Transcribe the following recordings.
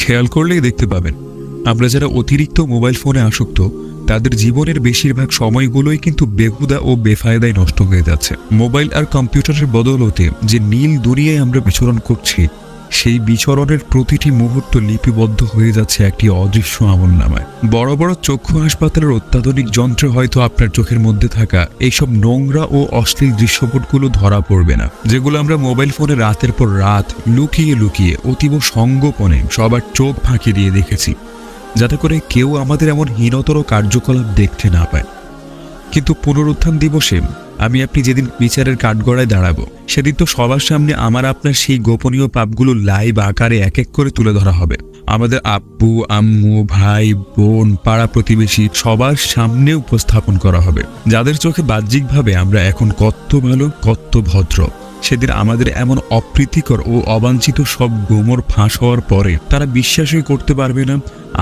খেয়াল করলেই দেখতে পাবেন আমরা যারা অতিরিক্ত মোবাইল ফোনে আসক্ত তাদের জীবনের বেশিরভাগ সময়গুলোই কিন্তু বেহুদা ও বেফায়দায় নষ্ট হয়ে যাচ্ছে। মোবাইল আর কম্পিউটারের বদৌলতে যে নীল দুনিয়ায় আমরা বিচরণ করছি সেই বিচরণের প্রতিটি মুহূর্ত লিপিবদ্ধ হয়ে যাচ্ছে একটি অদৃশ্য আমলনামায়। বড় বড় চক্ষু হাসপাতালের অত্যাধুনিক যন্ত্রে হয়তো আপনার চোখের মধ্যে থাকা এইসব নোংরা ও অশ্লীল দৃশ্যপটগুলো ধরা পড়বে না, যেগুলো আমরা মোবাইল ফোনে রাতের পর রাত লুকিয়ে লুকিয়ে অতীব সঙ্গোপনে সবার চোখ ফাঁকি দিয়ে দেখেছি, যাতে করে কেউ আমাদের এমন হীনতর কার্যকলাপ দেখতে না পায়। কিন্তু পুনরুত্থান দিবসে আমি আপনি যেদিন বিচারের কাঠগড়ায় দাঁড়াবো সেদিন তো সবার সামনে আমার আপনার সেই গোপনীয় পাপগুলো লাইভ আকারে এক এক করে তুলে ধরা হবে। আমাদের আব্বু আম্মু ভাই বোন পাড়া প্রতিবেশী সবার সামনে উপস্থাপন করা হবে। যাদের চোখে বাহ্যিকভাবে আমরা এখন কত ভালো কত ভদ্র, সেদিন আমাদের এমন অপ্রীতিকর ও অবাঞ্ছিত সব গোমর ফাঁস হওয়ার পরে তারা বিশ্বাসই করতে পারবে না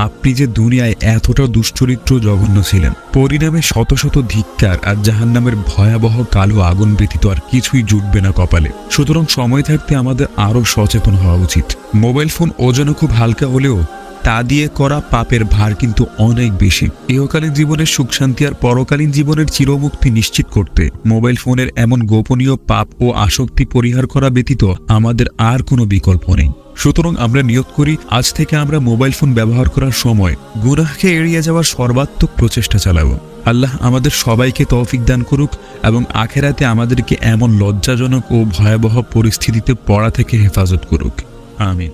আপনি যে দুনিয়ায় এতটা দুশ্চরিত্র জঘন্য ছিলেন। পরিণামে শত শত ধিক্কার আর জাহান্নামের ভয়াবহ কালো আগুন ব্যতীত আর কিছুই জুটবে না কপালে। সুতরাং সময় থাকতে আমাদের আরও সচেতন হওয়া উচিত। মোবাইল ফোন ওজনে খুব হালকা হলেও তা দিয়ে করা পাপের ভার কিন্তু অনেক বেশি। ইহকালীন জীবনের সুখ শান্তি আর পরকালীন জীবনের চিরমুক্তি নিশ্চিত করতে মোবাইল ফোনের এমন গোপনীয় পাপ ও আসক্তি পরিহার করা ব্যতীত আমাদের আর কোনো বিকল্প নেই। সুতরাং আমরা নিয়ত করি আজ থেকে আমরা মোবাইল ফোন ব্যবহার করার সময় গুনাহকে এড়িয়ে যাওয়ার সর্বাত্মক প্রচেষ্টা চালাবো। আল্লাহ আমাদের সবাইকে তৌফিক দান করুক এবং আখেরাতে আমাদেরকে এমন লজ্জাজনক ও ভয়াবহ পরিস্থিতিতে পড়া থেকে হেফাজত করুক। আমিন।